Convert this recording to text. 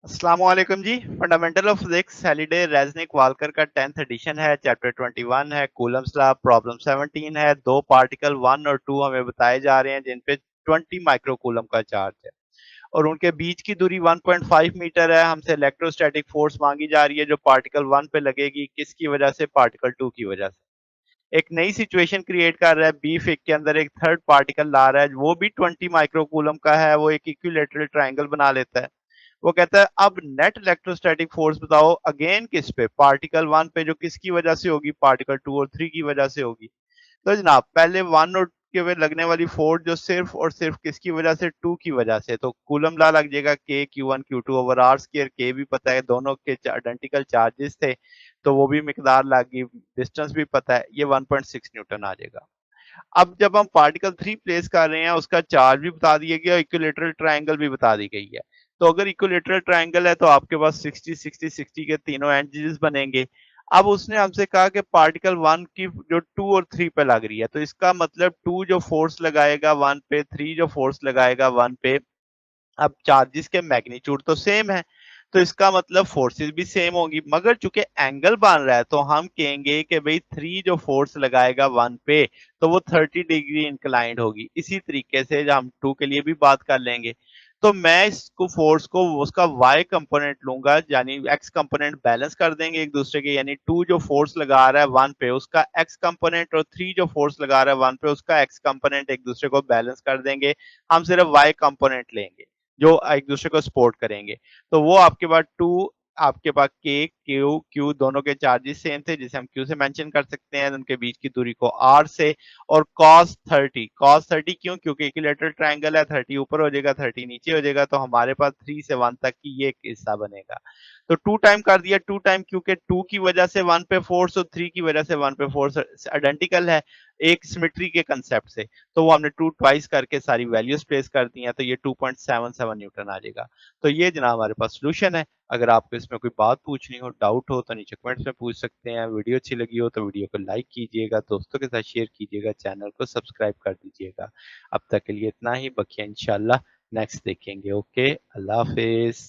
अस्सलामुअलैकुम जी। Fundamental of physics Halliday Resnick Walker का 10th एडिशन है। चैप्टर 21 है, कूलम्स लॉ। प्रॉब्लम 17 है। दो पार्टिकल 1 और 2 हमें बताए जा रहे हैं जिन पे 20 माइक्रो कूलम का चार्ज है और उनके बीच की दूरी 1.5 मीटर है। हमसे इलेक्ट्रोस्टैटिक फोर्स मांगी जा रही है जो पार्टिकल 1 पे लगेगी, किसकी वजह से? पार्टिकल 2 की वजह से। एक नई सिचुएशन क्रिएट कर रहा है, बी फिक के अंदर एक थर्ड पार्टिकल ला रहा है, वो भी 20 माइक्रो कूलम का है। वो एक इक्विलेटरल ट्रायंगल बना लेता है। वो कहता है अब नेट इलेक्ट्रोस्टैटिक फोर्स बताओ, अगेन किस पे? पार्टिकल 1 पे, जो किसकी वजह से होगी? पार्टिकल 2 और 3 की वजह से होगी। तो जनाब पहले 1 और के पे लगने वाली फोर्स जो सिर्फ और सिर्फ किसकी वजह से? 2 की वजह से। तो कूलम लॉ लग जाएगा के Q1 Q2 over are square. के भी पता है, दोनों के आइडेंटिकल चार्जेस थे तो वो भी मिकदार लग गई। डिस्टेंस भी पता है, ये 1.6 न्यूटन आ जाएगा। अब जब हम पार्टिकल 3 प्लेस कर रहे हैं, उसका चार्ज भी बता दिया गया, इक्विलेटरल ट्रायंगल भी बता दी गई है। तो अगर इक्विलेटरल ट्रायंगल है तो आपके पास 60 60 60 के तीनों एजेस बनेंगे। अब उसने हमसे कहा कि पार्टिकल 1 की जो 2 और 3 पे लग रही है, तो इसका मतलब 2 जो फोर्स लगाएगा 1 पे, 3 जो फोर्स लगाएगा 1 पे। अब चार्जेस के मैग्नीट्यूड तो सेम है, तो इसका मतलब फोर्सेस भी सेम होंगी, मगर चूंकि एंगल बन रहा है तो हम कहेंगे कि भाई 3 जो फोर्स लगाएगा 1 पे, तो वो 30 डिग्री इंक्लाइंड होगी। इसी तरीके से हम 2 के लिए भी बात कर लेंगे। तो मैं इसको फोर्स को उसका y कंपोनेंट लूंगा, यानी x कंपोनेंट बैलेंस कर देंगे एक दूसरे के, यानी 2 जो फोर्स लगा रहा है 1 पे उसका x कंपोनेंट और 3 जो फोर्स लगा रहा है 1 पे उसका x कंपोनेंट एक दूसरे को बैलेंस कर देंगे। हम सिर्फ y कंपोनेंट लेंगे जो एक दूसरे को सपोर्ट करेंगे। तो वो आपके पास 2, आपके पास के क्यू क्यू दोनों के चार्जेस सेम थे, जिसे हम क्यू से मेंशन कर सकते हैं, उनके बीच की दूरी को आर से। और cos 30 क्यों? क्योंकि इक्विलेटरल ट्रायंगल है, 30 ऊपर हो जाएगा 30 नीचे हो जाएगा, तो हमारे पास 3 से 1 तक की ये एक हिस्सा बनेगा। तो 2 टाइम कर दिया, 2 टाइम क्योंकि 2 की वजह से 1 पे फोर्स और 3 की वजह से 1 पे फोर्स आइडेंटिकल है, एक सिमेट्री के कंसेप्ट से। तो वो हमने 2 ट्वाइस करके सारी वैल्यूज प्लेस कर दी हैं, तो ये 2.77 न्यूटन आ जाएगा। तो ये जनाब हमारे पास सोल्यूशन है। अगर आपको इसमें कोई बात पूछनी हो, डाउट हो, तो नीचे कमेंट्स में पूछ सकते हैं। वीडियो अच्छी लगी हो तो वीडियो को लाइक कीजिएगा, दोस्तों के साथ शेयर कीजिएगा, चैनल को सब्सक्राइब कर दीजिएगा। अब तक के लिए इतना ही, बकिया इंशाल्लाह नेक्स्ट देखेंगे। ओके, अल्लाह हाफिज।